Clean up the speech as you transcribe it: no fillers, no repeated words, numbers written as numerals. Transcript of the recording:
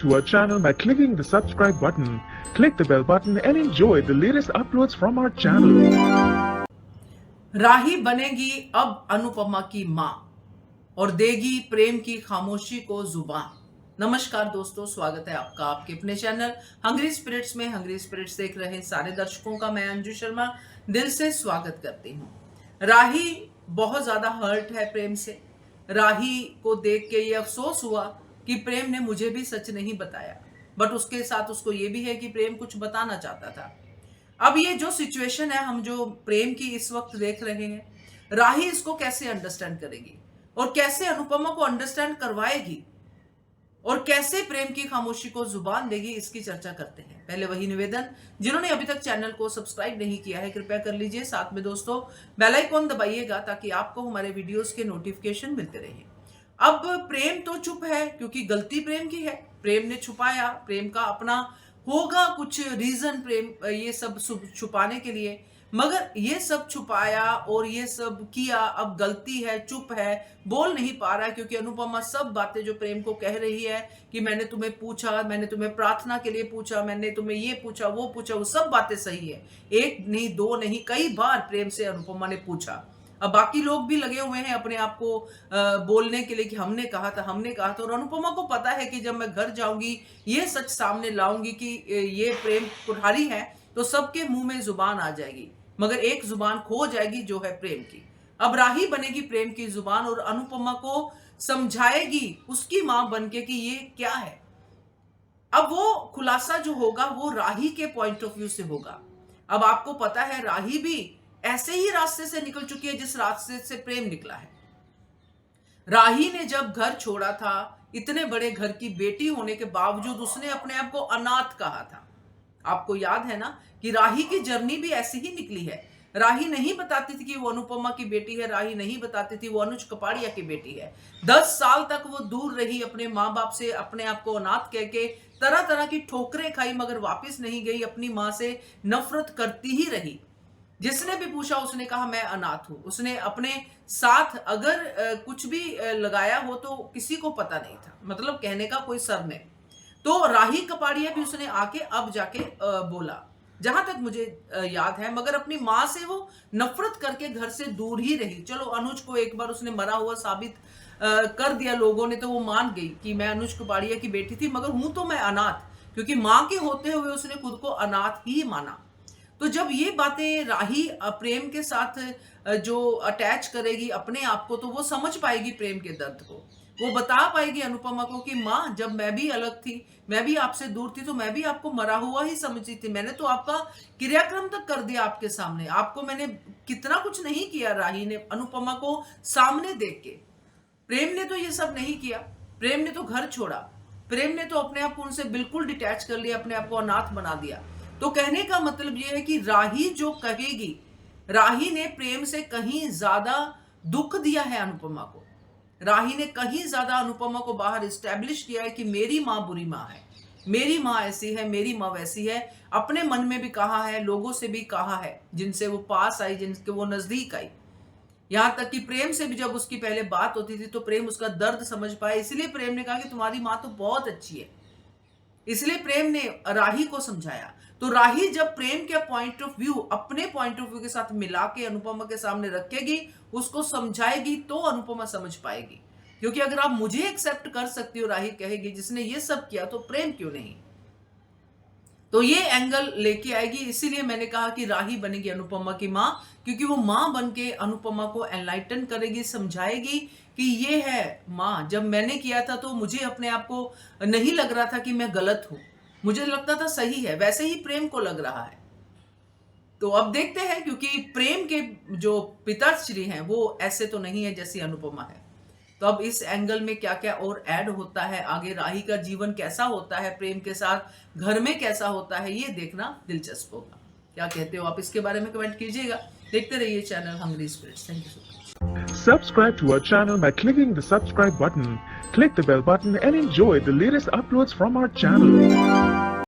to our channel by clicking the subscribe button. Click the bell button and enjoy the latest uploads from our channel. राही बनेगी अब अनुपमा की मां और देगी प्रेम की खामोशी को जुबान। नमस्कार दोस्तों, स्वागत है आपका आपके अपने चैनल हंग्री स्पिरिट्स में। हंग्री स्पिरिट्स देख रहे सारे दर्शकों का मैं अंजू शर्मा दिल से स्वागत करती हूँ। राही बहुत ज्यादा हर्ट है प्रेम से। राही को देख के ये अफसोस हुआ कि प्रेम ने मुझे भी सच नहीं बताया, बट उसके साथ उसको ये भी है कि प्रेम कुछ बताना चाहता था। अब ये जो सिचुएशन है, हम जो प्रेम की इस वक्त देख रहे हैं, राही इसको कैसे अंडरस्टैंड करेगी और कैसे अनुपमा को अंडरस्टैंड करवाएगी और कैसे प्रेम की खामोशी को जुबान देगी, इसकी चर्चा करते हैं। पहले वही निवेदन, जिन्होंने अभी तक चैनल को सब्सक्राइब नहीं किया है कृपया कर लीजिए। साथ में दोस्तों बेल आइकॉन दबाइएगा ताकि आपको हमारे वीडियोस के नोटिफिकेशन मिलते रहे। अब प्रेम तो चुप है क्योंकि गलती प्रेम की है। प्रेम ने छुपाया, प्रेम का अपना होगा कुछ रीजन प्रेम ये सब छुपाने के लिए, मगर ये सब छुपाया और ये सब किया। अब गलती है, चुप है, बोल नहीं पा रहा है क्योंकि अनुपमा सब बातें जो प्रेम को कह रही है कि मैंने तुम्हें पूछा, मैंने तुम्हें प्रार्थना के लिए पूछा, मैंने तुम्हें ये पूछा वो पूछा, वो सब बातें सही है। एक नहीं, दो नहीं, कई बार प्रेम से अनुपमा ने पूछा। अब बाकी लोग भी लगे हुए हैं अपने आप को बोलने के लिए कि हमने कहा था, हमने कहा था। और अनुपमा को पता है कि जब मैं घर जाऊंगी ये सच सामने लाऊंगी कि ये प्रेम कुठारी है तो सबके मुंह में जुबान आ जाएगी, मगर एक जुबान खो जाएगी जो है प्रेम की। अब राही बनेगी प्रेम की जुबान और अनुपमा को समझाएगी उसकी मां बनके कि ये क्या है। अब वो खुलासा जो होगा वो राही के पॉइंट ऑफ व्यू से होगा। अब आपको पता है राही भी ऐसे ही रास्ते से निकल चुकी है जिस रास्ते से प्रेम निकला है। राही ने जब घर छोड़ा था, इतने बड़े घर की बेटी होने के बावजूद उसने अपने आप को अनाथ कहा था। आपको याद है ना कि राही की जर्नी भी ऐसी ही निकली है। राही नहीं बताती थी कि वो अनुपमा की बेटी है, राही नहीं बताती थी वो अनुज कपाड़िया की बेटी है। 10 साल तक वो दूर रही अपने माँ बाप से, अपने आप को अनाथ कह के तरह तरह की ठोकरें खाई, मगर वापस नहीं गई। अपनी माँ से नफरत करती ही रही। जिसने भी पूछा उसने कहा मैं अनाथ हूं। उसने अपने साथ अगर कुछ भी लगाया हो तो किसी को पता नहीं था, मतलब कहने का कोई सर नहीं। तो राही कपाड़िया भी उसने आके अब जाके बोला, जहां तक मुझे याद है, मगर अपनी मां से वो नफरत करके घर से दूर ही रही। चलो अनुज को एक बार उसने मरा हुआ साबित कर दिया लोगों ने, तो वो मान गई कि मैं अनुज कपाड़िया की बेटी थी, मगर हूं तो मैं अनाथ, क्योंकि मां के होते हुए उसने खुद को अनाथ ही माना। तो जब ये बातें राही प्रेम के साथ जो अटैच करेगी अपने आप को, तो वो समझ पाएगी प्रेम के दर्द को। वो बता पाएगी अनुपमा को कि माँ, जब मैं भी अलग थी, मैं भी आपसे दूर थी, तो मैं भी आपको मरा हुआ ही समझती थी। मैंने तो आपका क्रियाक्रम तक कर दिया आपके सामने, आपको मैंने कितना कुछ नहीं किया। राही ने अनुपमा को सामने देख के, प्रेम ने तो ये सब नहीं किया। प्रेम ने तो घर छोड़ा, प्रेम ने तो अपने आप को उनसे बिल्कुल डिटैच कर लिया, अपने आप को अनाथ बना दिया। तो कहने का मतलब यह है कि राही जो कहेगी, राही ने प्रेम से कहीं ज्यादा दुख दिया है अनुपमा को। राही ने कहीं ज्यादा अनुपमा को बाहर इस्टेब्लिश किया है कि मेरी माँ बुरी माँ है, मेरी माँ ऐसी है, मेरी माँ वैसी है। अपने मन में भी कहा है, लोगों से भी कहा है, जिनसे वो पास आई, जिनके वो नजदीक आई। यहां तक कि प्रेम से भी जब उसकी पहले बात होती थी तो प्रेम उसका दर्द समझ पाए, इसलिए प्रेम ने कहा कि तुम्हारी माँ तो बहुत अच्छी है। इसलिए प्रेम ने राही को समझाया। तो राही जब प्रेम के पॉइंट ऑफ व्यू अपने पॉइंट ऑफ व्यू के साथ मिला के अनुपमा के सामने रखेगी, उसको समझाएगी, तो अनुपमा समझ पाएगी। क्योंकि अगर आप मुझे एक्सेप्ट कर सकती हो, राही कहेगी, जिसने ये सब किया, तो प्रेम क्यों नहीं। तो ये एंगल लेके आएगी। इसीलिए मैंने कहा कि राही बनेगी अनुपमा की मां, क्योंकि वो मां बनके अनुपमा को एनलाइटन करेगी, समझाएगी कि ये है मां, जब मैंने किया था तो मुझे अपने आप को नहीं लग रहा था कि मैं गलत हूं, मुझे लगता था सही है, वैसे ही प्रेम को लग रहा है। तो अब देखते हैं, क्योंकि प्रेम के जो पिताश्री हैं वो ऐसे तो नहीं है जैसी अनुपमा है। तो अब इस एंगल में क्या क्या और ऐड होता है, आगे राही का जीवन कैसा होता है प्रेम के साथ, घर में कैसा होता है, ये देखना दिलचस्प होगा। क्या कहते हो आप, इसके बारे में कमेंट कीजिएगा। देखते रहिए channel hungry spirits. Thank you so much. Subscribe to our channel by clicking the subscribe button. Click the bell button and enjoy the latest uploads from our channel.